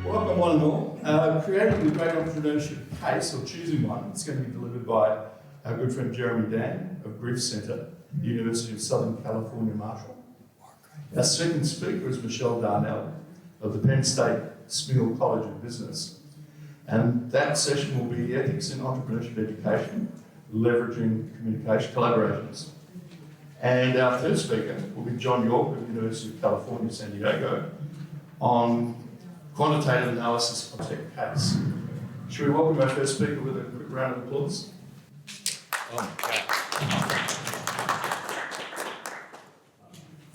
Welcome one and all. Creating the great entrepreneurship case, or choosing one, it's going to be delivered by our good friend Jeremy Dan of Griff Center, the University of Southern California, Marshall. Our second speaker is Michelle Darnell of the Penn State Smigiel College of Business. And that session will be Ethics in Entrepreneurship Education, Leveraging Communication Collaborations. And our third speaker will be John York of the University of California, San Diego, on quantitative analysis of tech case. Should we welcome our first speaker with a quick round of applause?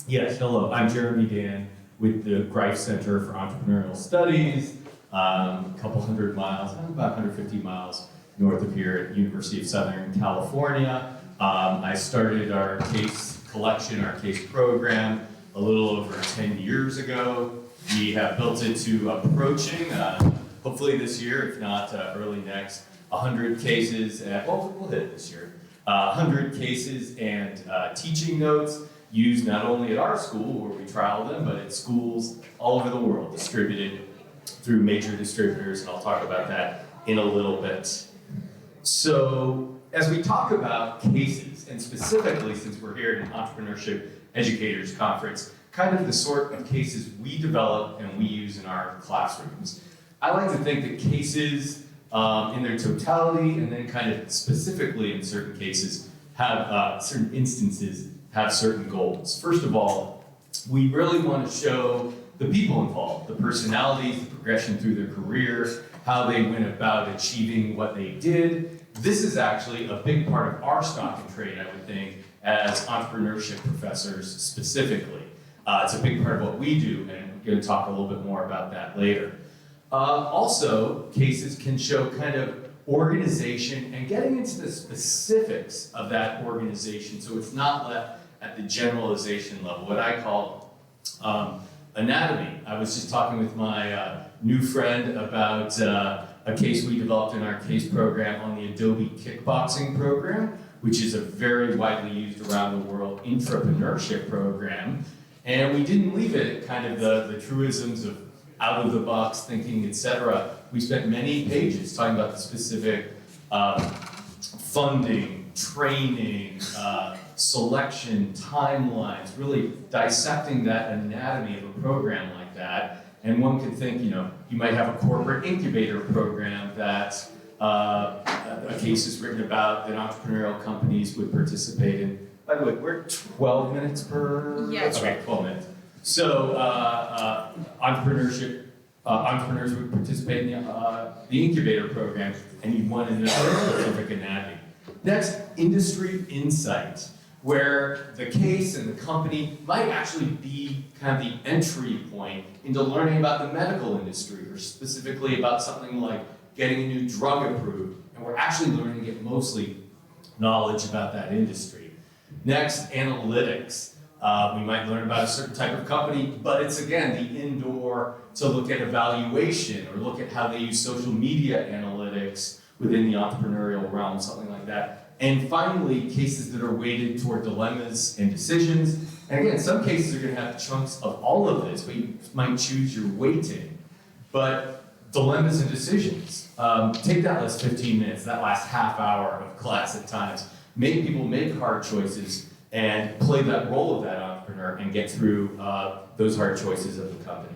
Yes, hello, I'm Jeremy Dan with the Griff Center for Entrepreneurial Studies, a couple hundred miles, about 150 miles north of here at the University of Southern California. I started our case collection, our case program, a little over 10 years ago. We have built it to approaching, hopefully this year, if not early next, 100 cases, we'll hit it this year, 100 cases and teaching notes used not only at our school where we trial them, but at schools all over the world, distributed through major distributors, and I'll talk about that in a little bit. So as we talk about cases, and specifically since we're here at an Entrepreneurship Educators Conference, kind of the sort of cases we develop and we use in our classrooms. I like to think that cases in their totality and then kind of specifically in certain cases have certain instances have certain goals. First of all, we really want to show the people involved, the personalities, the progression through their career, how they went about achieving what they did. This is actually a big part of our stock and trade, I would think, as entrepreneurship professors specifically. It's a big part of what we do, and I'm going to talk a little bit more about that later. Also, cases can show kind of organization and getting into the specifics of that organization, so it's not left at the generalization level, what I call anatomy. I was just talking with my new friend about a case we developed in our case program on the Adobe kickboxing program, which is a very widely used around the world entrepreneurship program. And we didn't leave it at kind of the truisms of out of the box thinking, etc. We spent many pages talking about the specific funding, training, selection, timelines, really dissecting that anatomy of a program like that. And one could think, you might have a corporate incubator program that a case is written about that entrepreneurial companies would participate in. By the way, we're 12 minutes per? Yes. Okay, 12 minutes. So entrepreneurs would participate in the incubator program, and you'd want to know specific anatomy. Next, industry insight, where the case and the company might actually be kind of the entry point into learning about the medical industry, or specifically about something like getting a new drug approved, and we're actually learning to get mostly knowledge about that industry. Next, analytics. We might learn about a certain type of company, but it's again the indoor to look at evaluation or look at how they use social media analytics within the entrepreneurial realm, something like that. And finally, cases that are weighted toward dilemmas and decisions. And again, some cases are going to have chunks of all of this, but you might choose your weighting. But dilemmas and decisions. Take that last 15 minutes, that last half hour of class at times. Make people make hard choices and play that role of that entrepreneur and get through those hard choices of the company.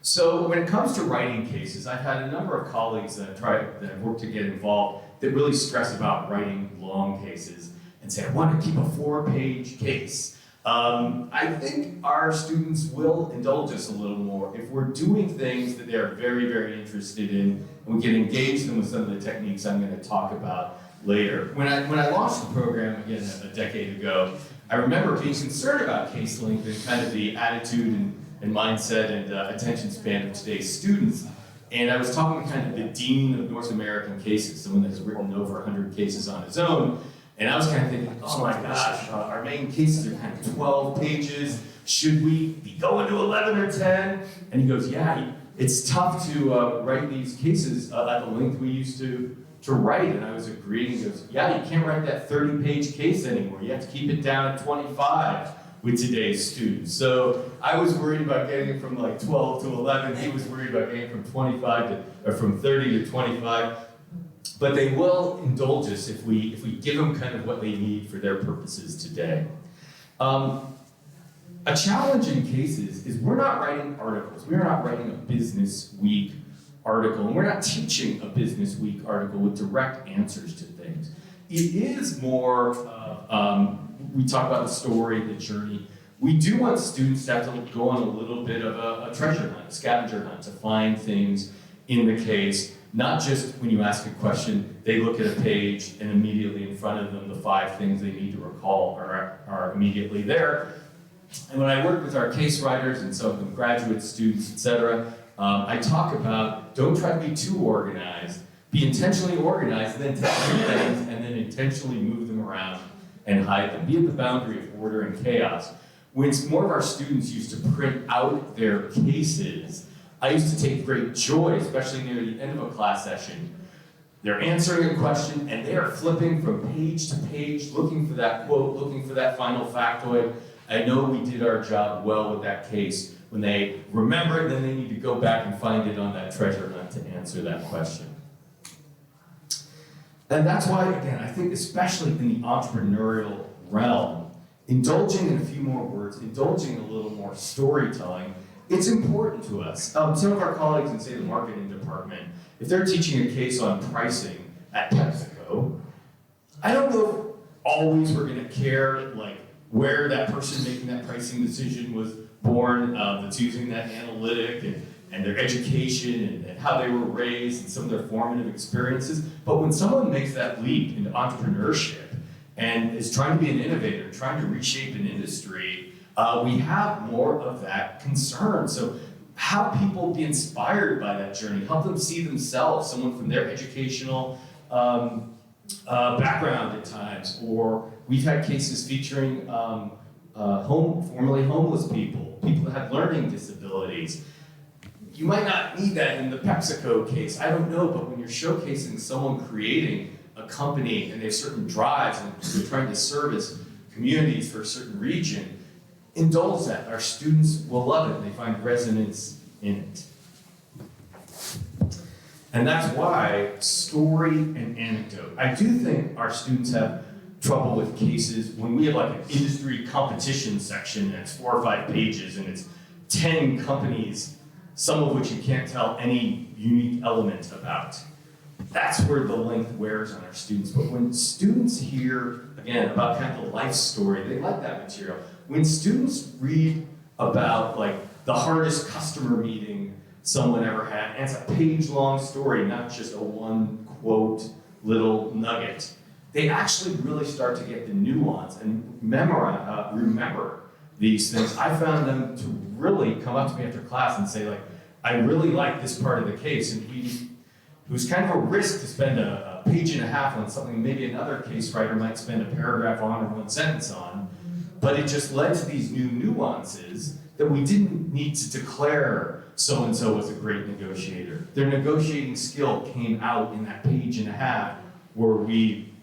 So when it comes to writing cases, I've had a number of colleagues that have worked to get involved that really stress about writing long cases and say, I want to keep a 4-page case. I think our students will indulge us a little more if we're doing things that they're very, very interested in, and we can engage them with some of the techniques I'm going to talk about later. When I launched the program, again, a decade ago, I remember being concerned about case length and kind of the attitude and mindset and attention span of today's students. And I was talking to kind of the dean of North American cases, someone that has written over 100 cases on his own. And I was kind of thinking, oh my gosh, our main cases are kind of 12 pages. Should we be going to 11 or 10? And he goes, yeah, it's tough to write these cases at the length we used to write. And I was agreeing. He goes, yeah, you can't write that 30-page case anymore. You have to keep it down at 25, with today's students. So I was worried about getting it from like 12 to 11. He was worried about getting it from 25 to, or from 30 to 25. But they will indulge us if we give them kind of what they need for their purposes today. A challenge in cases is we're not writing articles. We're not writing a Business Week article, and we're not teaching a Business Week article with direct answers to things. It is more, we talk about the story, the journey. We do want students to have to go on a little bit of a treasure hunt, a scavenger hunt, to find things in the case. Not just when you ask a question, they look at a page and immediately in front of them, the 5 things they need to recall are immediately there. And when I work with our case writers and some of them graduate students, etc., I talk about don't try to be too organized. Be intentionally organized, and then take things and then intentionally move them around and hide them. Be at the boundary of order and chaos. When more of our students used to print out their cases, I used to take great joy, especially near the end of a class session. They're answering a question and they are flipping from page to page, looking for that quote, looking for that final factoid. I know we did our job well with that case. When they remember it, then they need to go back and find it on that treasure hunt to answer that question. And that's why, again, I think especially in the entrepreneurial realm, indulging in a few more words, indulging in a little more storytelling, it's important to us. Some of our colleagues in, say, the marketing department, if they're teaching a case on pricing at PepsiCo, I don't know if always we're going to care like where that person making that pricing decision was born, that's using that analytic and their education and how they were raised and some of their formative experiences. But when someone makes that leap into entrepreneurship and is trying to be an innovator, trying to reshape an industry, we have more of that concern. So have people be inspired by that journey, help them see themselves, someone from their educational background at times, or we've had cases featuring formerly homeless people, people that have learning disabilities. You might not need that in the PepsiCo case, I don't know, but when you're showcasing someone creating a company and they have certain drives and they're trying to service communities for a certain region, indulge that. Our students will love it and they find resonance in it. And that's why story and anecdote. I do think our students have trouble with cases when we have like an industry competition section that's 4 or 5 pages and it's 10 companies, some of which you can't tell any unique element about. That's where the length wears on our students. But when students hear, again, about kind of the life story, they like that material. When students read about like the hardest customer meeting someone ever had, and it's a page-long story, not just a one quote little nugget, they actually really start to get the nuance and remember these things. I found them to really come up to me after class and say, like, I really like this part of the case. And it was kind of a risk to spend a page and a half on something maybe another case writer might spend a paragraph on or 1 sentence on. But it just led to these new nuances that we didn't need to declare so-and-so was a great negotiator. Their negotiating skill came out in that page and a half where we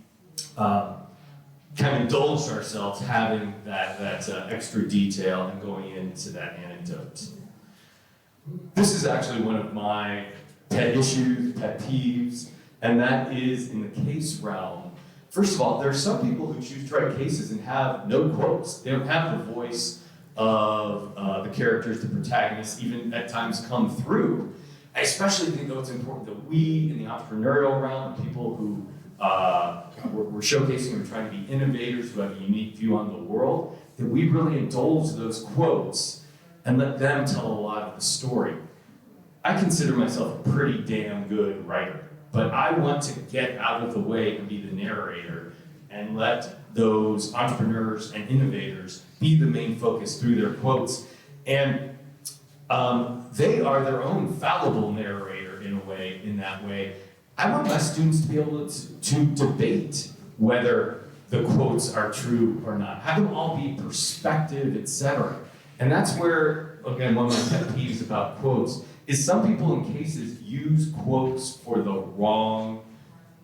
kind of indulged ourselves having that extra detail and going into that anecdote. This is actually one of my pet issues, pet peeves, and that is in the case realm. First of all, there are some people who choose to write cases and have no quotes. They don't have the voice of the characters, the protagonists, even at times come through. I especially think though it's important that we in the entrepreneurial realm, people who we're showcasing, we're trying to be innovators who have a unique view on the world, that we really indulge those quotes and let them tell a lot of the story. I consider myself a pretty damn good writer, but I want to get out of the way and be the narrator and let those entrepreneurs and innovators be the main focus through their quotes. And they are their own fallible narrator in a way, in that way. I want my students to be able to debate whether the quotes are true or not. Have them all be perspective, etc. And that's where, again, one of my pet peeves about quotes is some people in cases use quotes for the wrong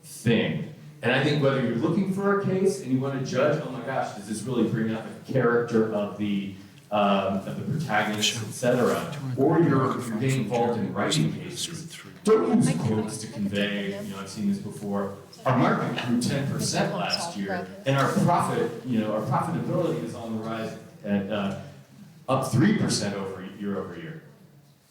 thing. And I think whether you're looking for a case and you want to judge, oh my gosh, does this really bring out the character of the protagonist, etc., or you're getting involved in writing cases, don't use quotes to convey, I've seen this before. Our market grew 10% last year, and our profitability is on the rise at up 3% year over year.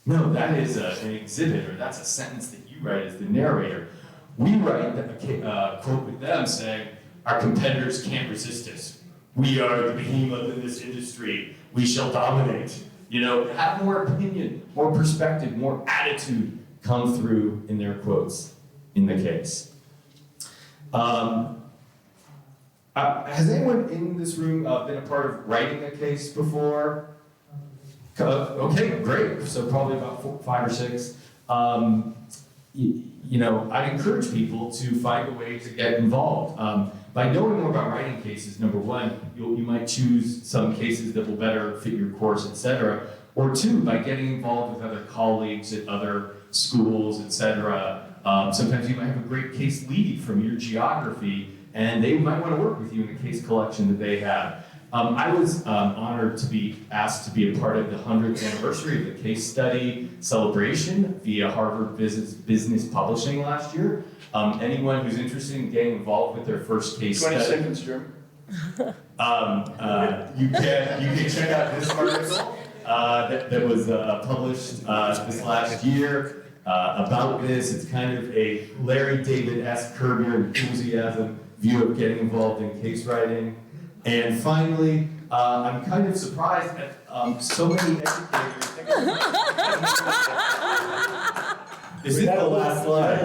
No, that is an exhibit, or that's a sentence that you write as the narrator. We write a quote with them saying, our competitors can't resist us. We are the behemoth in this industry. We shall dominate. Have more opinion, more perspective, more attitude come through in their quotes in the case. Has anyone in this room been a part of writing a case before? Okay, great. So probably about 5 or 6. I'd encourage people to find a way to get involved. By knowing more about writing cases, number one, you might choose some cases that will better fit your course, etc. Or 2, by getting involved with other colleagues at other schools, etc. Sometimes you might have a great case lead from your geography, and they might want to work with you in the case collection that they have. I was honored to be asked to be a part of the 100th anniversary of the case study celebration via Harvard Business Publishing last year. Anyone who's interested in getting involved with their first case 20 study. 20 seconds, Jeremy. You can check out this article that was published this last year about this. It's kind of a Larry David-esque Curb Your Enthusiasm view of getting involved in case writing. And finally, I'm kind of surprised at so many educators. Is it the last slide?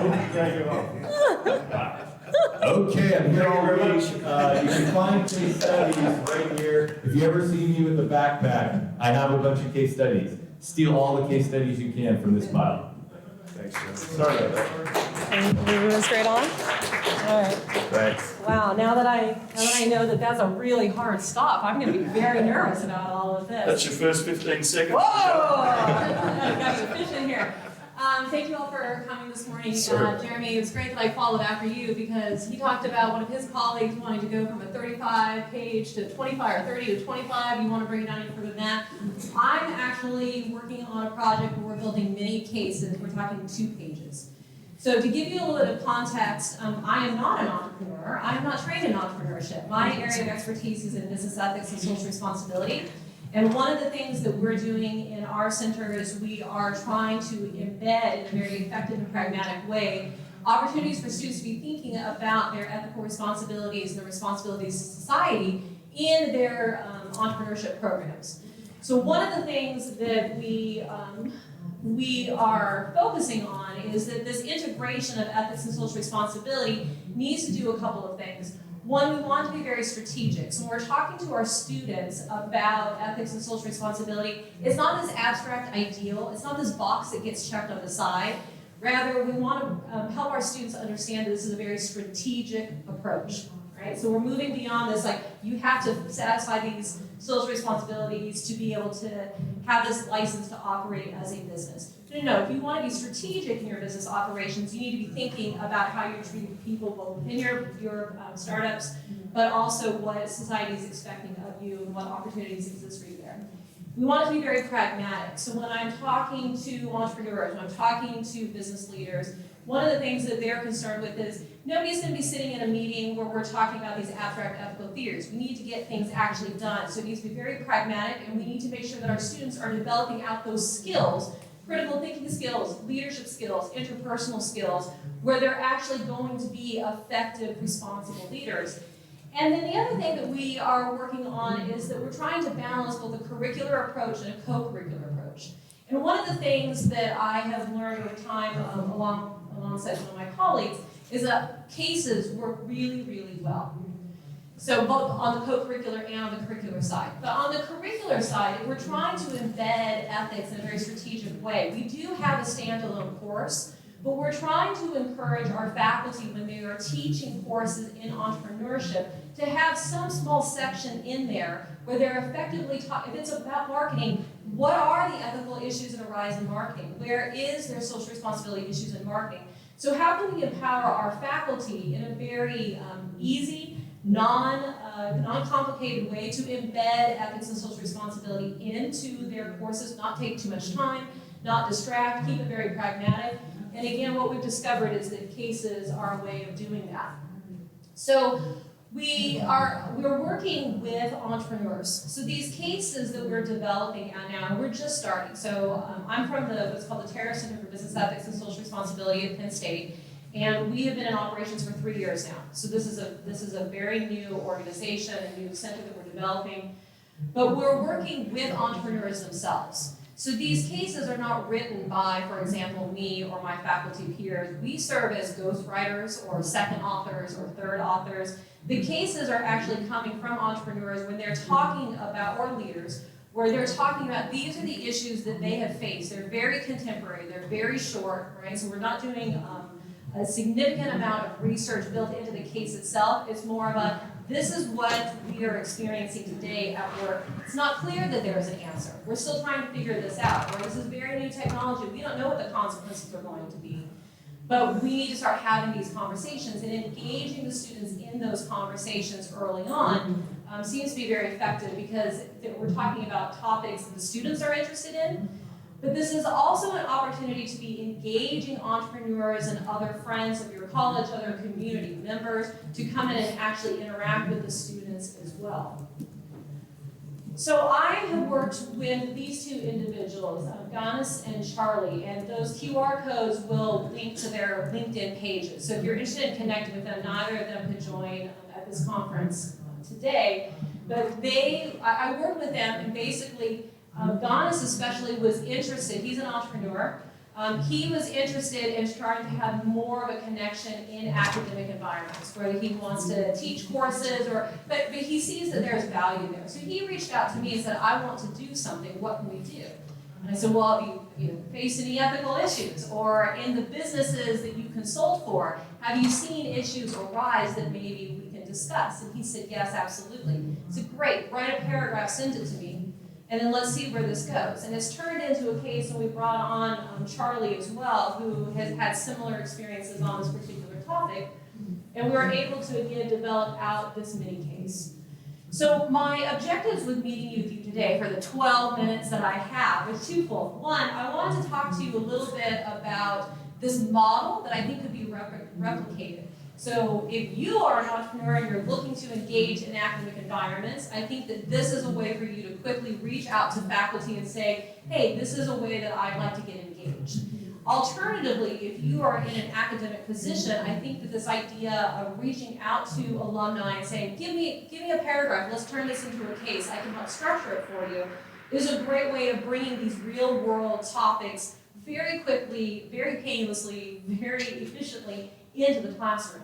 Okay, I'm here all week. You can find case studies right here. If you ever see me with a backpack, I have a bunch of case studies. Steal all the case studies you can from this pile. Thanks, Jim. Sorry about that. And we're moving straight on? All right. Thanks. Wow, now that I know that that's a really hard stop, I'm going to be very nervous about all of this. That's your first 15 seconds. Whoa! I got you fishing here. Thank you all for coming this morning. Jeremy, it was great that I followed after you because he talked about one of his colleagues wanting to go from a 35-page to 25 or 30 to 25. You want to bring it down even further than that. I'm actually working on a project where we're building many cases. We're talking 2 pages. So to give you a little bit of context, I am not an entrepreneur. I'm not trained in entrepreneurship. My area of expertise is in business ethics and social responsibility. And one of the things that we're doing in our center is we are trying to embed in a very effective and pragmatic way opportunities for students to be thinking about their ethical responsibilities and the responsibilities to society in their entrepreneurship programs. So one of the things that we are focusing on is that this integration of ethics and social responsibility needs to do a couple of things. One, we want to be very strategic. So when we're talking to our students about ethics and social responsibility, it's not this abstract ideal, it's not this box that gets checked on the side. Rather, we want to help our students understand that this is a very strategic approach, right? So we're moving beyond this, like, you have to satisfy these social responsibilities to be able to have this license to operate as a business. No, if you want to be strategic in your business operations, you need to be thinking about how you're treating people both within your startups, but also what society is expecting of you and what opportunities exist for you there. We want it to be very pragmatic. So when I'm talking to entrepreneurs, when I'm talking to business leaders, one of the things that they're concerned with is nobody's going to be sitting in a meeting where we're talking about these abstract ethical theories. We need to get things actually done. So it needs to be very pragmatic, and we need to make sure that our students are developing out those skills, critical thinking skills, leadership skills, interpersonal skills, where they're actually going to be effective, responsible leaders. And then the other thing that we are working on is that we're trying to balance both a curricular approach and a co-curricular approach. And one of the things that I have learned over time alongside some of my colleagues is that cases work really, really well. So both on the co-curricular and on the curricular side. But on the curricular side, we're trying to embed ethics in a very strategic way. We do have a standalone course, but we're trying to encourage our faculty when they are teaching courses in entrepreneurship to have some small section in there where they're effectively talking, if it's about marketing, what are the ethical issues that arise in marketing? Where is there social responsibility issues in marketing? So how can we empower our faculty in a very easy, non-complicated way to embed ethics and social responsibility into their courses, not take too much time, not distract, keep it very pragmatic. And again, what we've discovered is that cases are a way of doing that. So we're working with entrepreneurs. So these cases that we're developing now, we're just starting. So I'm from what's called the Terra Center for Business Ethics and Social Responsibility at Penn State, and we have been in operations for 3 years now. So this is a very new organization, a new center that we're developing, but we're working with entrepreneurs themselves. So these cases are not written by, for example, me or my faculty peers. We serve as ghostwriters or second authors or third authors. The cases are actually coming from entrepreneurs when they're talking about, or leaders, where they're talking about these are the issues that they have faced. They're very contemporary, they're very short, right? So we're not doing a significant amount of research built into the case itself. It's more of a, this is what we are experiencing today at work. It's not clear that there is an answer. We're still trying to figure this out. Or this is very new technology. We don't know what the consequences are going to be. But we need to start having these conversations, and engaging the students in those conversations early on seems to be very effective, because we're talking about topics that the students are interested in. But this is also an opportunity to be engaging entrepreneurs and other friends of your college, other community members, to come in and actually interact with the students as well. So I have worked with these two individuals, Ganis and Charlie, and those QR codes will link to their LinkedIn pages. So if you're interested in connecting with them, neither of them could join at this conference today, but I worked with them, and basically Ganis especially was interested. He's an entrepreneur. He was interested in trying to have more of a connection in academic environments, where he wants to teach courses, but he sees that there's value there. So he reached out to me and said, I want to do something, what can we do? And I said, well, have you faced any ethical issues? Or in the businesses that you consult for, have you seen issues arise that maybe we can discuss? And he said, yes, absolutely. I said, great, write a paragraph, send it to me, and then let's see where this goes. And it's turned into a case, and we brought on Charlie as well, who has had similar experiences on this particular topic. And we were able to, again, develop out this mini case. So my objectives with meeting you today for the 12 minutes that I have is twofold. One, I wanted to talk to you a little bit about this model that I think could be replicated. So if you are an entrepreneur and you're looking to engage in academic environments, I think that this is a way for you to quickly reach out to faculty and say, hey, this is a way that I'd like to get engaged. Alternatively, if you are in an academic position, I think that this idea of reaching out to alumni and saying, give me a paragraph, let's turn this into a case, I can help structure it for you, is a great way of bringing these real world topics very quickly, very painlessly, very efficiently into the classroom.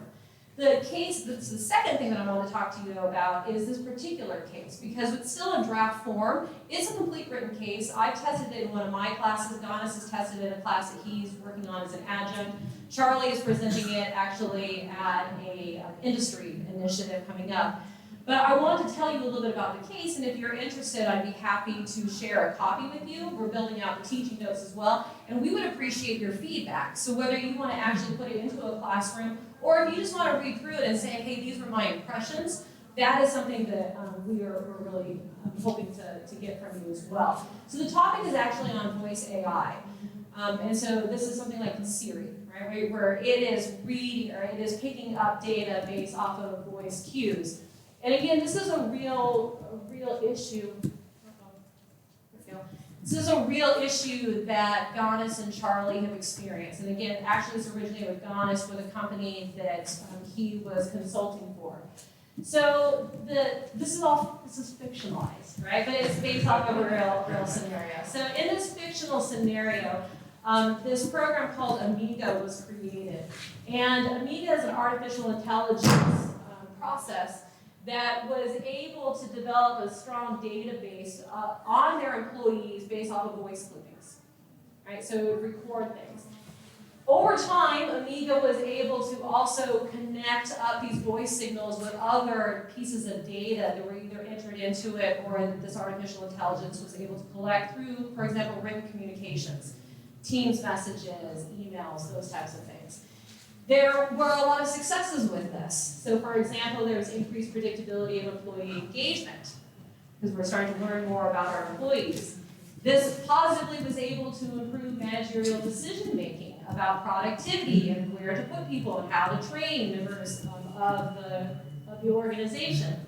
The second thing that I want to talk to you about is this particular case, because it's still in draft form. It's a complete written case. I tested it in one of my classes. Ganis has tested it in a class that he's working on as an adjunct. Charlie is presenting it actually at a industry initiative coming up. But I wanted to tell you a little bit about the case, and if you're interested, I'd be happy to share a copy with you. We're building out the teaching notes as well, and we would appreciate your feedback. So whether you want to actually put it into a classroom, or if you just want to read through it and say, hey, these were my impressions, that is something that we're really hoping to get from you as well. So the topic is actually on voice AI. And so this is something like Siri, right, where it is reading, or it is picking up data based off of voice cues. And again, this is a real issue. This is a real issue that Ganis and Charlie have experienced. And again, actually this originated with Ganis with a company that he was consulting for. So this is fictionalized, right? But it's based off of a real scenario. So in this fictional scenario, this program called Amiga was created. And Amiga is an artificial intelligence process that was able to develop a strong database on their employees based off of voice clippings, right? So it would record things. Over time, Amiga was able to also connect up these voice signals with other pieces of data that were either entered into it or that this artificial intelligence was able to collect through, for example, written communications, Teams messages, emails, those types of things. There were a lot of successes with this. So for example, there was increased predictability of employee engagement, because we're starting to learn more about our employees. This positively was able to improve managerial decision-making about productivity and where to put people and how to train members of the organization.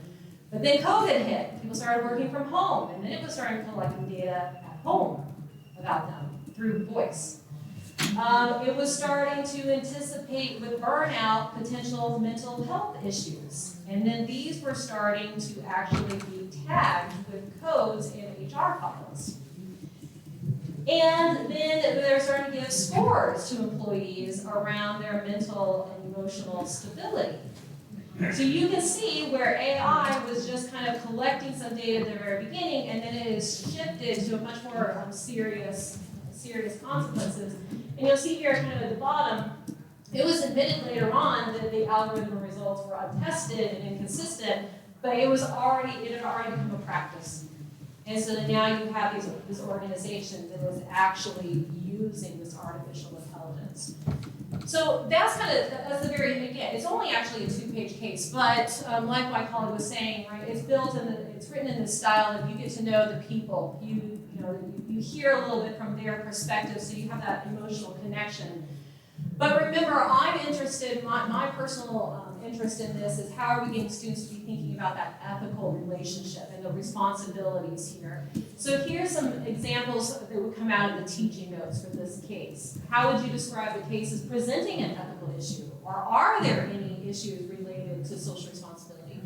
But then COVID hit. People started working from home, and then it was starting collecting data at home about them through voice. It was starting to anticipate with burnout potential mental health issues. And then these were starting to actually be tagged with codes in HR files. And then they're starting to give scores to employees around their mental and emotional stability. So you can see where AI was just kind of collecting some data at the very beginning, and then it is shifted to a much more serious consequences. And you'll see here kind of at the bottom, it was admitted later on that the algorithm results were untested and inconsistent, but it had already become a practice. And so now you have this organization that is actually using this artificial intelligence. So that's the very, again, it's only actually a 2-page case, but like my colleague was saying, right, it's written in this style that you get to know the people. You hear a little bit from their perspective, so you have that emotional connection. But remember, I'm interested, my personal interest in this is how are we getting students to be thinking about that ethical relationship and the responsibilities here. So here's some examples that would come out of the teaching notes for this case. How would you describe the case as presenting an ethical issue? Or are there any issues related to social responsibility?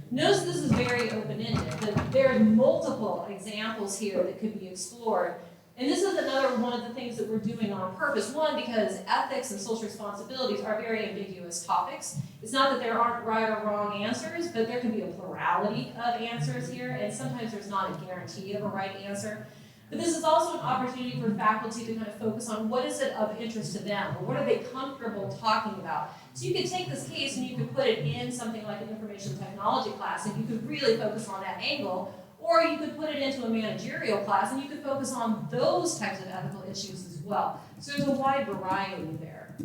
Notice this is very open-ended, that there are multiple examples here that could be explored. And this is another one of the things that we're doing on purpose. One, because ethics and social responsibilities are very ambiguous topics. It's not that there aren't right or wrong answers, but there can be a plurality of answers here, and sometimes there's not a guarantee of a right answer. But this is also an opportunity for faculty to kind of focus on what is it of interest to them, or what are they comfortable talking about. So you could take this case and you could put it in something like an information technology class, and you could really focus on that angle. Or you could put it into a managerial class and you could focus on those types of ethical issues as well. So there's a wide variety there.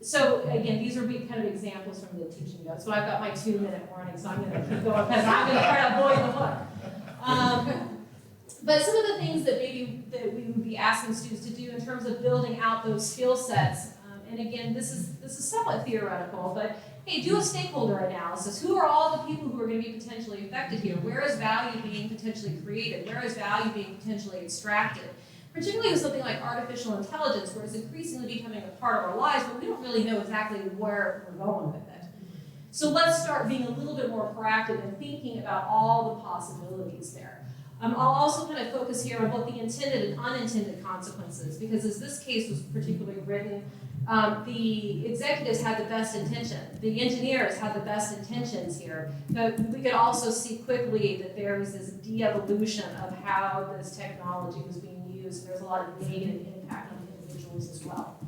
So again, these are kind of examples from the teaching notes, but I've got my 2-minute warning, so I'm going to keep going because I'm going to try to avoid the book. But some of the things that that we would be asking students to do in terms of building out those skill sets, and again, this is somewhat theoretical, but hey, do a stakeholder analysis. Who are all the people who are going to be potentially affected here? Where is value being potentially created? Where is value being potentially extracted? Particularly with something like artificial intelligence, where it's increasingly becoming a part of our lives, but we don't really know exactly where we're going with it. So let's start being a little bit more proactive and thinking about all the possibilities there. I'll also kind of focus here on both the intended and unintended consequences, because as this case was particularly written, the executives had the best intention. The engineers had the best intentions here. But we could also see quickly that there was this de-evolution of how this technology was being used. There's a lot of negative impact on individuals as well.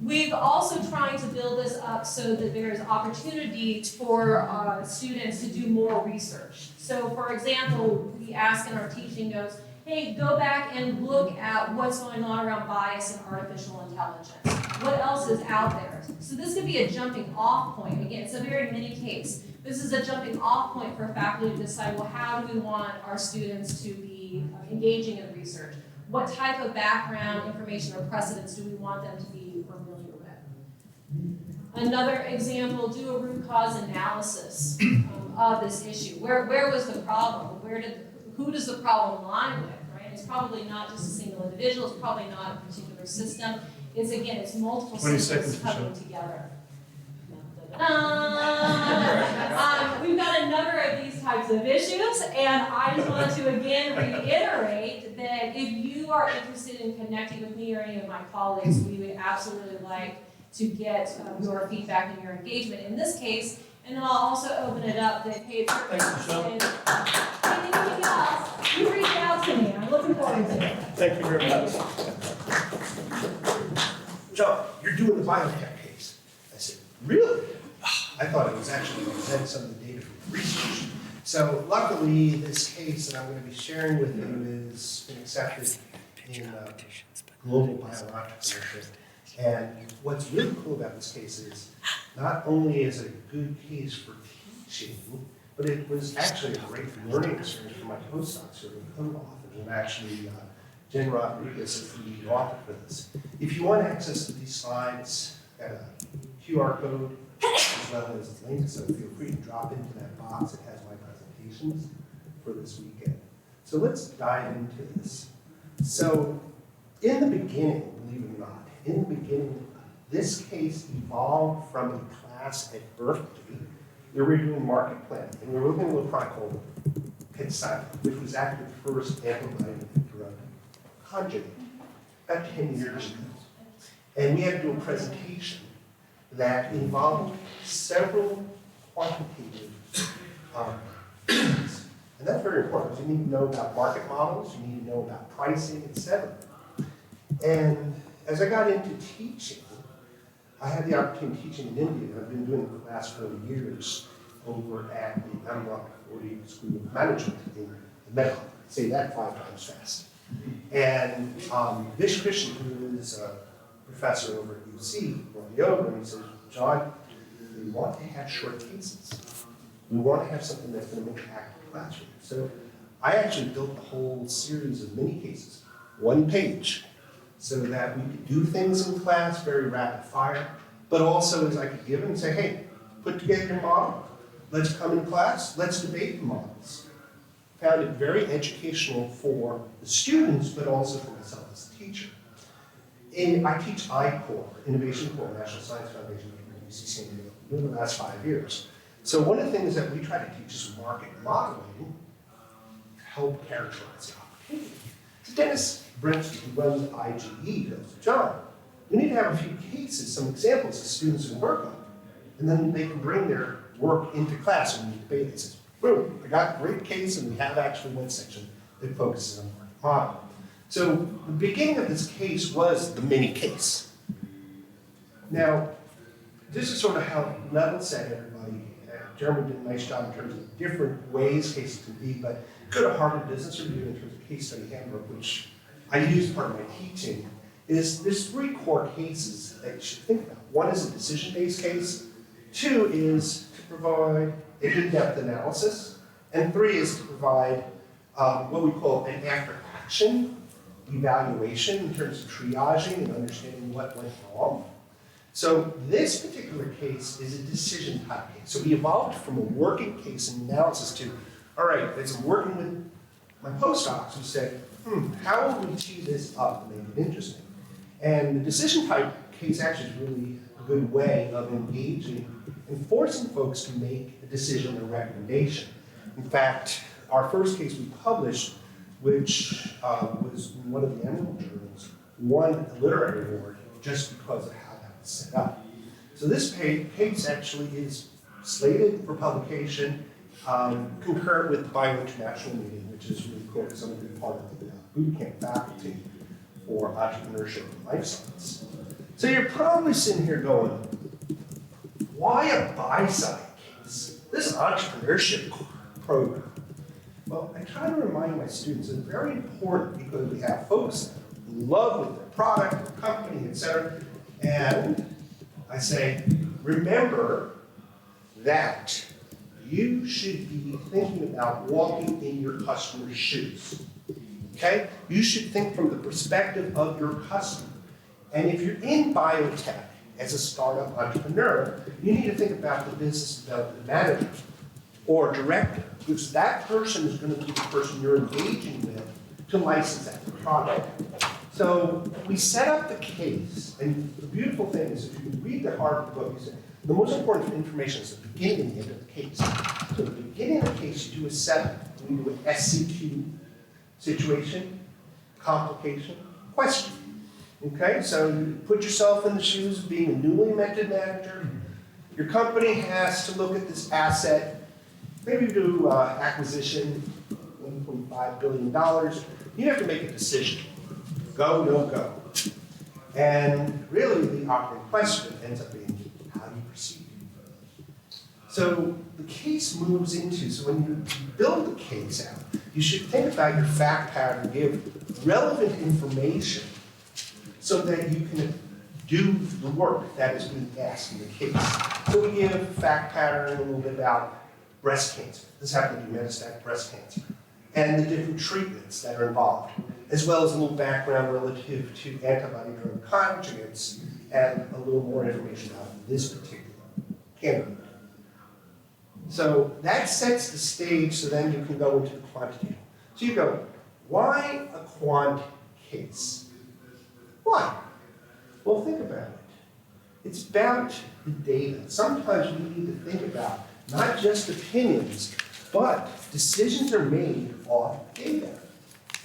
We've also trying to build this up so that there is opportunity for students to do more research. So for example, we ask in our teaching notes, hey, go back and look at what's going on around bias and artificial intelligence. What else is out there? So this could be a jumping off point. Again, it's a very mini case. This is a jumping off point for faculty to decide, well, how do we want our students to be engaging in research? What type of background information or precedents do we want them to be familiar with? Another example, do a root cause analysis of this issue. Where was the problem? Who does the problem lie with, right? It's probably not just a single individual, it's probably not a particular system. It's multiple systems coming together. We've got a number of these types of issues, and I just want to again reiterate that if you are interested in connecting with me or any of my colleagues, we would absolutely like to get your feedback and your engagement in this case. And then I'll also open it up that, hey, if you're interested in anything else, you reach out to me. I'm looking forward to it. Thank you very much. John, you're doing the biotech case. I said, really? I thought it was actually presenting some of the data from research. So luckily, this case that I'm going to be sharing with you has been accepted in global bioentrepreneurship. And what's really cool about this case is not only is it a good case for teaching, but it was actually a great learning experience for my postdocs who are the co-authors, and actually Jen Rodriguez is the lead author for this. If you want access to these slides, got a QR code as well as a link, so feel free to drop into that box. It has my presentations for this weekend. So let's dive into this. So in the beginning, believe it or not, in the beginning, this case evolved from a class at Berkeley where we were doing market planning, and we were looking at a product called Ketsana, which was actually the first antibiotic drug conjugate about 10 years ago. And we had to do a presentation that involved several quantitative things. And that's very important, because you need to know about market models, you need to know about pricing, etc. And as I got into teaching, I had the opportunity of teaching in India. I've been doing it for the last 40 years over at the Amrock School of Management in Mecca. Say that 5 times fast. And Vish Krishnan, who is a professor over at UC, brought me over and he said, John, we want to have short cases. We want to have something that's going to make an active classroom. So I actually built a whole series of mini cases, 1 page, so that we could do things in class very rapid fire, but also as I could give them and say, hey, put together your model, let's come in class, let's debate the models. Found it very educational for the students, but also for myself as a teacher. I teach ICOR, Innovation Core, National Science Foundation at UC San Diego, in the last 5 years. So one of the things that we try to teach is market modeling to help characterize the opportunity. So Dennis Brinsky, who runs IGE, goes, John, we need to have a few cases, some examples that students can work on. And then they can bring their work into class and we debate it. Says, boom, I got a great case, and we have actually one section that focuses on market modeling. So the beginning of this case was the mini case. Now, this is sort of how level set everybody. Jeremy did a nice job in terms of different ways cases can be, but go to Harvard Business Review in terms of case study handbook, which I use as part of my teaching, is there's 3 core cases that you should think about. 1 is a decision-based case, 2 is to provide an in-depth analysis, and 3 is to provide what we call an after-action evaluation in terms of triaging and understanding what went wrong. So this particular case is a decision type case. So we evolved from a working case and analysis to, all right, as I'm working with my postdocs who said, how will we tee this up and make it interesting? And the decision type case actually is really a good way of engaging and forcing folks to make a decision or recommendation. In fact, our first case we published, which was in one of the Emerald journals, won a literary award just because of how that was set up. So this case actually is slated for publication concurrent with the Bio International meeting, which is really cool because I'm going to be part of the boot camp faculty for entrepreneurship and life science. So you're probably sitting here going, why a buy-side case? This is an entrepreneurship program. Well, I try to remind my students it's very important because we have folks in love with their product, their company, etc. And I say, remember that you should be thinking about walking in your customer's shoes. Okay? You should think from the perspective of your customer. And if you're in biotech as a startup entrepreneur, you need to think about the business development manager or director, because that person is going to be the person you're engaging with to license that product. So we set up the case, and the beautiful thing is if you read the Harvard book, you say, the most important information is the beginning and the end of the case. So at the beginning of the case, you do a setup. We do an SCQ, situation, complication, question. Okay, so you put yourself in the shoes of being a newly minted manager. Your company has to look at this asset, maybe do acquisition, $1.5 billion. You have to make a decision. Go, no go. And really the operating question ends up being, how do you proceed? So the case moves into, so when you build the case out, you should think about your fact pattern, give relevant information so that you can do the work that is being asked in the case. So we give fact pattern, a little bit about breast cancer. This happened to be metastatic breast cancer. And the different treatments that are involved, as well as a little background relative to antibody-drug conjugates and a little more information about this particular candidate. So that sets the stage, so then you can go into the quantitative. So you go, why a quant case? Why? Well, think about it. It's about the data. Sometimes we need to think about not just opinions, but decisions are made off data.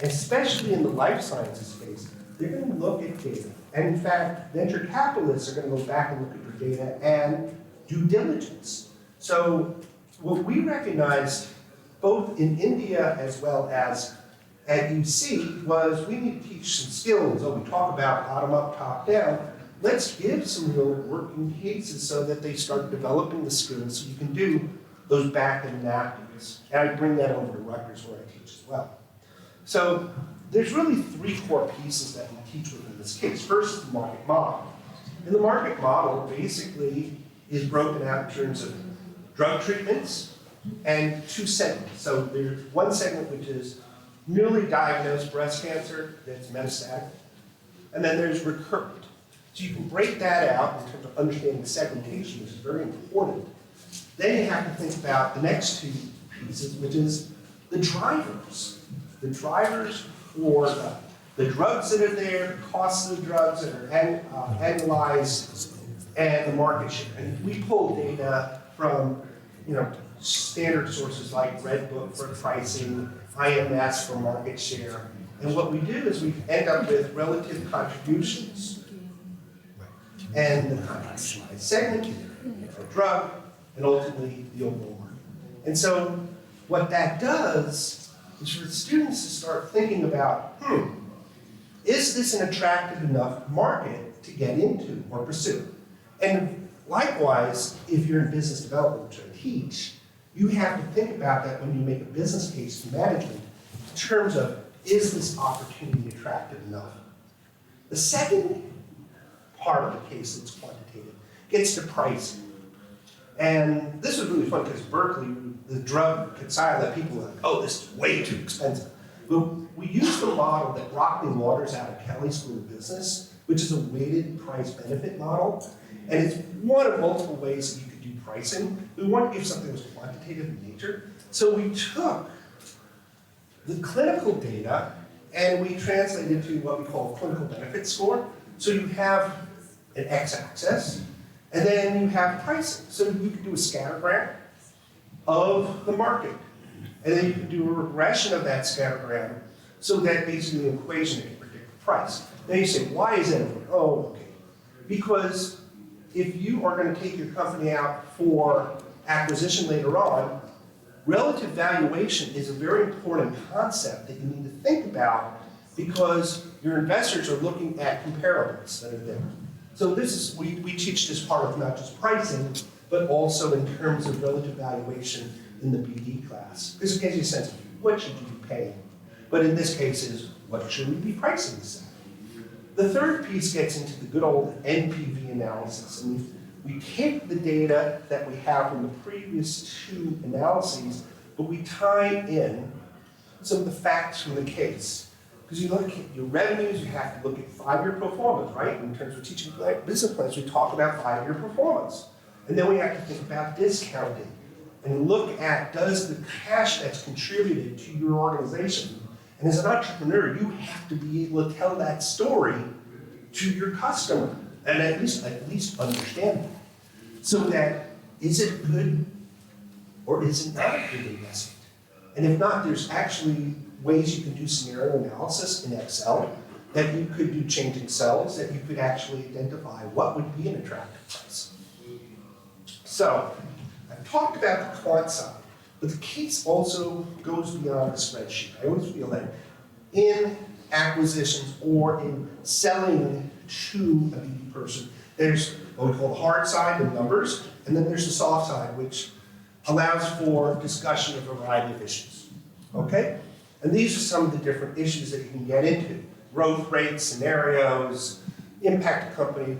And especially in the life sciences space, they're going to look at data. And in fact, venture capitalists are going to go back and look at your data and due diligence. So what we recognized both in India as well as at UC was we need to teach some skills. So we talk about bottom up, top down. Let's give some real working cases so that they start developing the skills so you can do those back-end napkins. And I bring that over to Rutgers where I teach as well. So there's really three core pieces that we teach within this case. First is the market model. And the market model basically is broken out in terms of drug treatments and two segments. So there's one segment which is newly diagnosed breast cancer that's metastatic, and then there's recurrent. So you can break that out in terms of understanding segmentation, which is very important. Then you have to think about the next two pieces, which is the drivers. The drivers for the drugs that are there, the costs of the drugs that are analyzed, and the market share. And we pull data from standard sources like Redbook for pricing, IMS for market share. And what we do is we end up with relative contributions. And the contribution by segment, by drug, and ultimately the overall market. And so what that does is for the students to start thinking about, is this an attractive enough market to get into or pursue? And likewise, if you're in business development, which I teach, you have to think about that when you make a business case to management in terms of, is this opportunity attractive enough? The second part of the case that's quantitative gets to pricing. And this was really fun because Berkeley, the drug Kadcyla, people were like, oh, this is way too expensive. But we used the model that Rockland Waters out of Kelley School of Business, which is a weighted price benefit model. And it's one of multiple ways that you could do pricing. We wanted to give something that was quantitative in nature. So we took the clinical data and we translated it to what we call a clinical benefit score. So you have an x-axis, and then you have pricing. So you could do a scattergram of the market. And then you can do a regression of that scattergram so that basically an equation that can predict the price. Then you say, why is that? Oh, okay. Because if you are going to take your company out for acquisition later on, relative valuation is a very important concept that you need to think about because your investors are looking at comparables that are there. So this is, we teach this part of not just pricing, but also in terms of relative valuation in the BD class. This gives you a sense of what should you be paying. But in this case is, what should we be pricing this at? The third piece gets into the good old NPV analysis. And we take the data that we have from the previous two analyses, but we tie in some of the facts from the case. Because you look at your revenues, you have to look at 5-year performance, right? In terms of teaching business plans, we talk about 5-year performance. And then we have to think about discounting and look at, does the cash that's contributed to your organization, and as an entrepreneur, you have to be able to tell that story to your customer and at least understand it. So that, is it good or is it not a good investment? And if not, there's actually ways you can do scenario analysis in Excel, that you could do changing cells, that you could actually identify what would be an attractive price. So, I've talked about the quant side, but the case also goes beyond the spreadsheet. I always feel that in acquisitions or in selling to a BD person, there's what we call the hard side, the numbers, and then there's the soft side, which allows for discussion of a variety of issues. Okay? And these are some of the different issues that you can get into. Growth rates, scenarios, impact a company.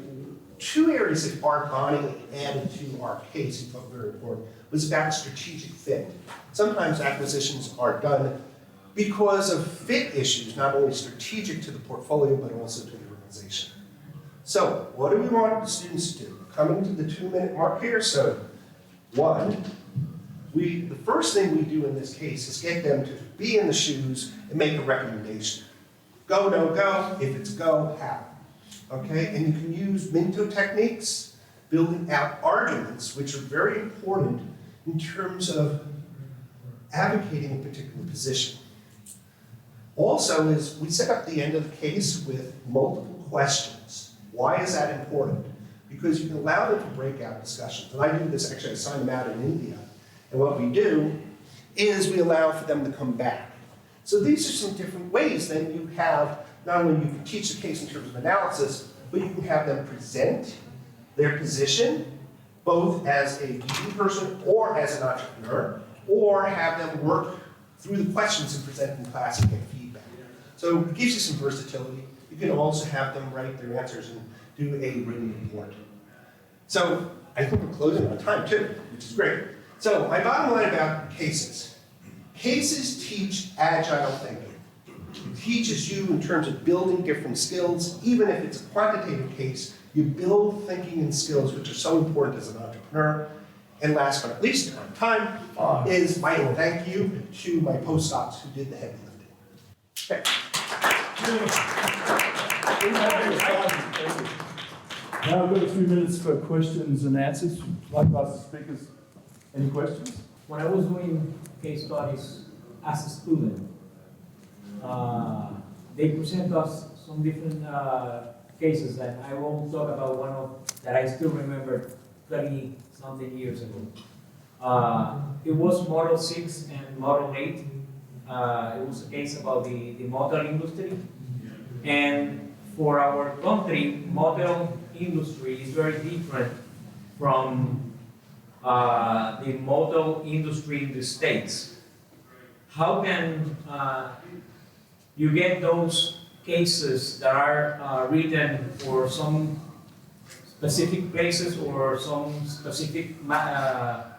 Two areas that Art Bonnie added to our case, he felt very important, was about strategic fit. Sometimes acquisitions are done because of fit issues, not only strategic to the portfolio, but also to the organization. So, what do we want the students to do? Coming to the 2-minute mark here, so one, the first thing we do in this case is get them to be in the shoes and make a recommendation. Go, no go, if it's go, how? Okay, and you can use Minto techniques, building out arguments, which are very important in terms of advocating a particular position. Also is we set up the end of the case with multiple questions. Why is that important? Because you can allow them to break out discussions. And I do this, actually I sign them out in India. And what we do is we allow for them to come back. So these are some different ways then you have, not only you can teach the case in terms of analysis, but you can have them present their position, both as a BD person or as an entrepreneur, or have them work through the questions and present in class and get feedback. So it gives you some versatility. You can also have them write their answers and do a written report. So I think we're closing on time too, which is great. So my bottom line about cases. Cases teach agile thinking. It teaches you in terms of building different skills. Even if it's a quantitative case, you build thinking and skills which are so important as an entrepreneur. And last but not least, on time, is my thank you to my postdocs who did the heavy lifting. Okay. Now we've got a few minutes for questions and answers. Like to ask the speakers, any questions? When I was doing case studies as a student, they present us some different cases that I won't talk about one of that I still remember 30-something years ago. It was Model 6 and Model 8. It was a case about the motor industry. And for our country, motor industry is very different from the motor industry in the States. How can you get those cases that are written for some specific places or some specific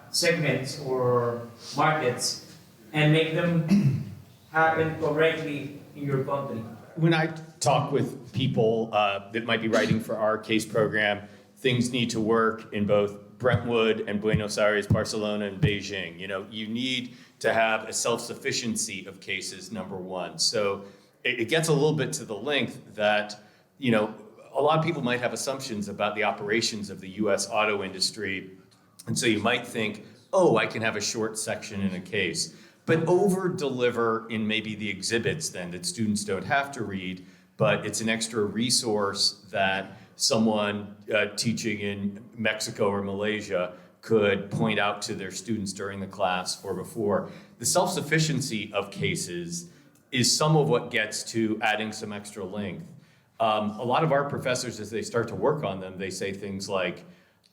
segments or markets and make them happen correctly in your country? When I talk with people that might be writing for our case program, things need to work in both Brentwood and Buenos Aires, Barcelona, and Beijing. You know, you need to have a self-sufficiency of cases, number one. So it gets a little bit to the length that, you know, a lot of people might have assumptions about the operations of the US auto industry. And so you might think, oh, I can have a short section in a case. But over-deliver in maybe the exhibits then that students don't have to read, but it's an extra resource that someone teaching in Mexico or Malaysia could point out to their students during the class or before. The self-sufficiency of cases is some of what gets to adding some extra length. A lot of our professors, as they start to work on them, they say things like,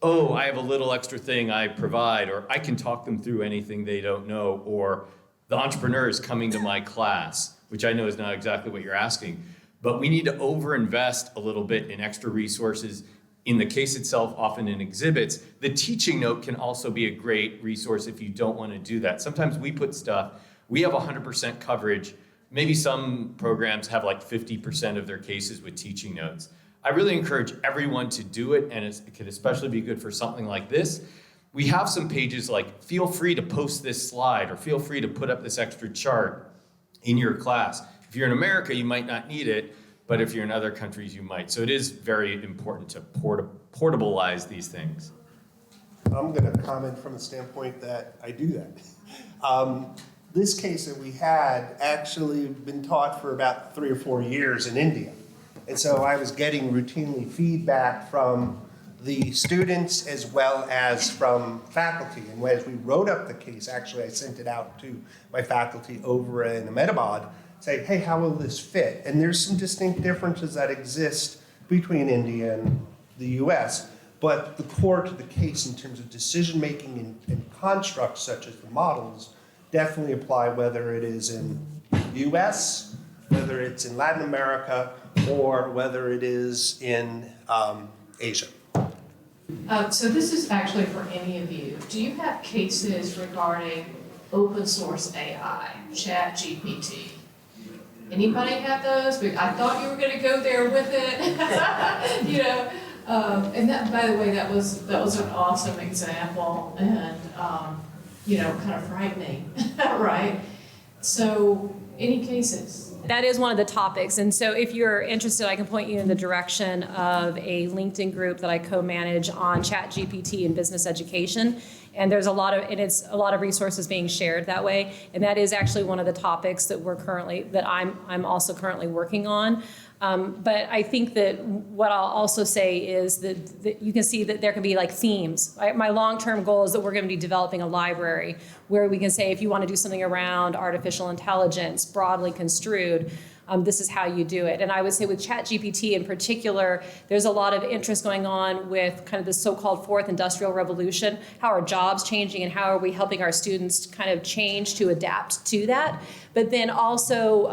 oh, I have a little extra thing I provide, or I can talk them through anything they don't know, or the entrepreneur is coming to my class, which I know is not exactly what you're asking. But we need to overinvest a little bit in extra resources in the case itself, often in exhibits. The teaching note can also be a great resource if you don't want to do that. Sometimes we put stuff, we have 100% coverage. Maybe some programs have like 50% of their cases with teaching notes. I really encourage everyone to do it, and it could especially be good for something like this. We have some pages like, feel free to post this slide, or feel free to put up this extra chart in your class. If you're in America, you might not need it, but if you're in other countries, you might. So it is very important to portabilize these things. I'm going to comment from the standpoint that I do that. This case that we had actually been taught for about 3 or 4 years in India. And so I was getting routinely feedback from the students as well as from faculty. And as we wrote up the case, actually I sent it out to my faculty over in Ahmedabad, saying, hey, how will this fit? And there's some distinct differences that exist between India and the US, but the core to the case in terms of decision-making and constructs such as the models definitely apply whether it is in the US, whether it's in Latin America, or whether it is in Asia. So this is actually for any of you. Do you have cases regarding open source AI, ChatGPT? Anybody have those? I thought you were going to go there with it. You know, and that, by the way, that was an awesome example, and you know, kind of frightening, right? So, any cases? That is one of the topics, and so if you're interested, I can point you in the direction of a LinkedIn group that I co-manage on ChatGPT and business education. And there's a lot of resources being shared that way, and that is actually one of the topics that I'm also currently working on. But I think that what I'll also say is that you can see that there can be like themes. My long-term goal is that we're going to be developing a library where we can say if you want to do something around artificial intelligence, broadly construed, this is how you do it. And I would say with ChatGPT in particular, there's a lot of interest going on with kind of the so-called fourth industrial revolution. How are jobs changing and how are we helping our students kind of change to adapt to that? But then also,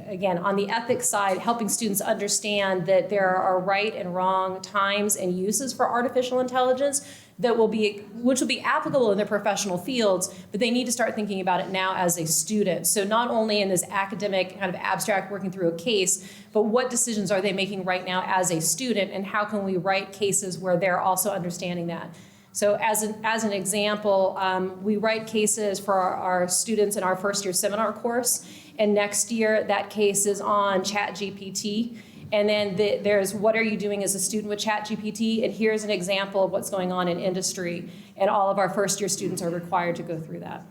again, on the ethics side, helping students understand that there are right and wrong times and uses for artificial intelligence which will be applicable in their professional fields, but they need to start thinking about it now as a student. So not only in this academic kind of abstract working through a case, but what decisions are they making right now as a student, and how can we write cases where they're also understanding that? So as an example, we write cases for our students in our first year seminar course, and next year that case is on ChatGPT. And then there's what are you doing as a student with ChatGPT, and here's an example of what's going on in industry, and all of our first year students are required to go through that.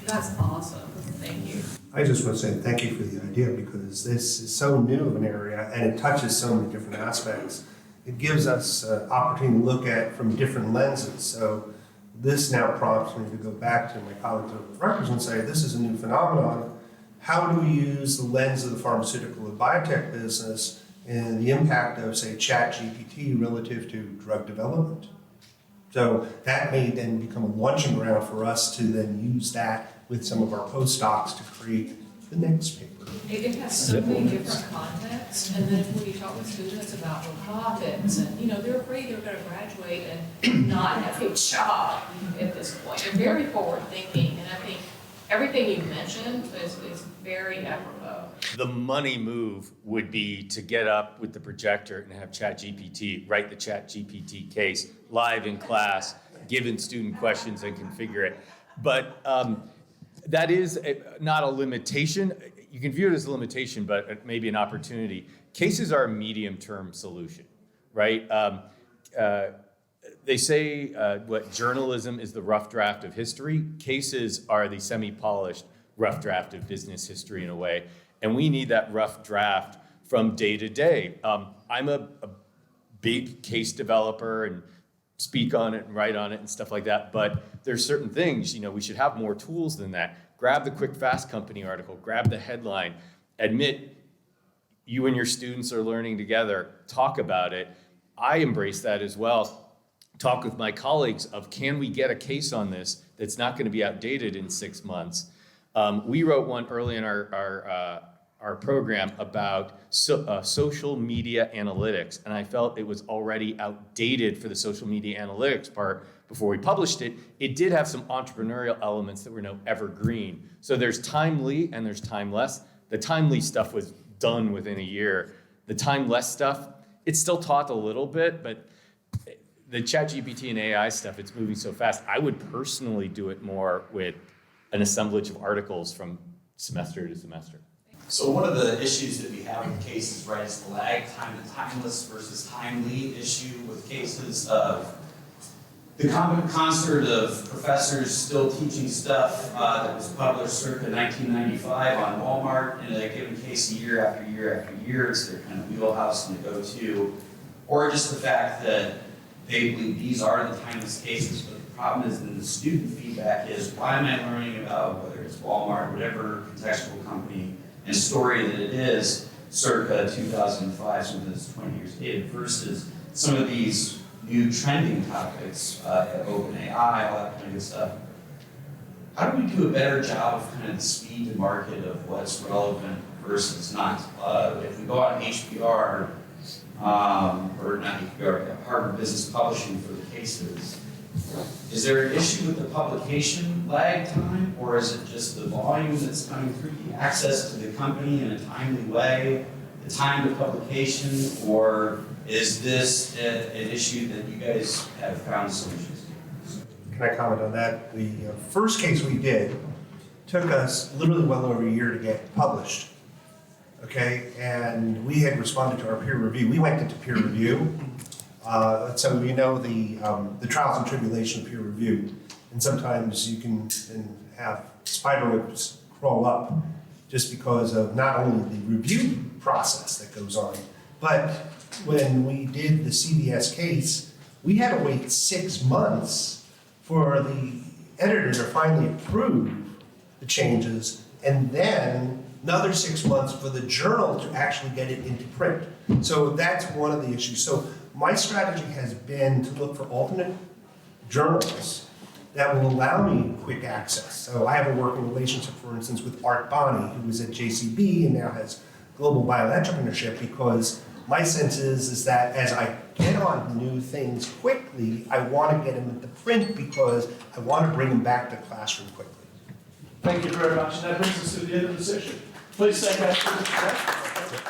That's awesome. Thank you. I just want to say thank you for the idea, because this is so new of an area and it touches so many different aspects. It gives us an opportunity to look at from different lenses. So this now prompts me to go back to my colleagues over at Rutgers and say, this is a new phenomenon. How do we use the lens of the pharmaceutical and biotech business and the impact of, say, ChatGPT relative to drug development? So that may then become a launching ground for us to then use that with some of our postdocs to create the next paper. It has so many different contexts, and then when you talk with students about robotics, and you know, they're afraid they're going to graduate and not have a job at this point. They're very forward thinking, and I think everything you mentioned is very apropos. The money move would be to get up with the projector and have ChatGPT write the ChatGPT case live in class, given student questions and configure it. But that is not a limitation. You can view it as a limitation, but maybe an opportunity. Cases are a medium-term solution, right? They say what journalism is the rough draft of history. Cases are the semi-polished rough draft of business history in a way. And we need that rough draft from day to day. I'm a big case developer and speak on it and write on it and stuff like that. But there's certain things, you know, we should have more tools than that. Grab the Quick Fast Company article, grab the headline, admit you and your students are learning together, talk about it. I embrace that as well. Talk with my colleagues of, can we get a case on this that's not going to be outdated in 6 months? We wrote one early in our program about social media analytics, and I felt it was already outdated for the social media analytics part before we published it. It did have some entrepreneurial elements that were no evergreen. So there's timely and there's timeless. The timely stuff was done within a year. The timeless stuff, it's still taught a little bit, but the ChatGPT and AI stuff, it's moving so fast. I would personally do it more with an assemblage of articles from semester to semester. So one of the issues that we have with cases, right, is the lag time, the timeless versus timely issue with cases of the common concert of professors still teaching stuff that was published circa 1995 on Walmart in a given case year after year after year. It's their kind of wheelhouse and the go-to. Or just the fact that they believe these are the timeless cases, but the problem is then the student feedback is, why am I learning about whether it's Walmart, whatever contextual company and story that it is, circa 2005, something that's 20 years dated, versus some of these new trending topics, OpenAI, all that kind of good stuff. How do we do a better job of kind of the speed to market of what's relevant versus not. If we go on HBR, or not HBR, Harvard Business Publishing for the cases, is there an issue with the publication lag time, or is it just the volume that's coming through, the access to the company in a timely way, the time to publication, or is this an issue that you guys have found solutions to? Can I comment on that? The first case we did took us literally well over a year to get published. Okay, and we had responded to our peer review. We went into peer review. So we know the trials and tribulation of peer review. And sometimes you can have spider webs crawl up just because of not only the review process that goes on, but when we did the CVS case, we had to wait 6 months for the editor to finally approve the changes, and then another 6 months for the journal to actually get it into print. So that's one of the issues. So my strategy has been to look for alternate journals that will allow me quick access. So I have a working relationship, for instance, with Art Bonney, who was at JCB and now has Global Bio-Entrepreneurship, because my sense is that as I get on new things quickly, I want to get them into print because I want to bring them back to the classroom quickly. Thank you very much. And that brings us to the end of the session. Please say that to the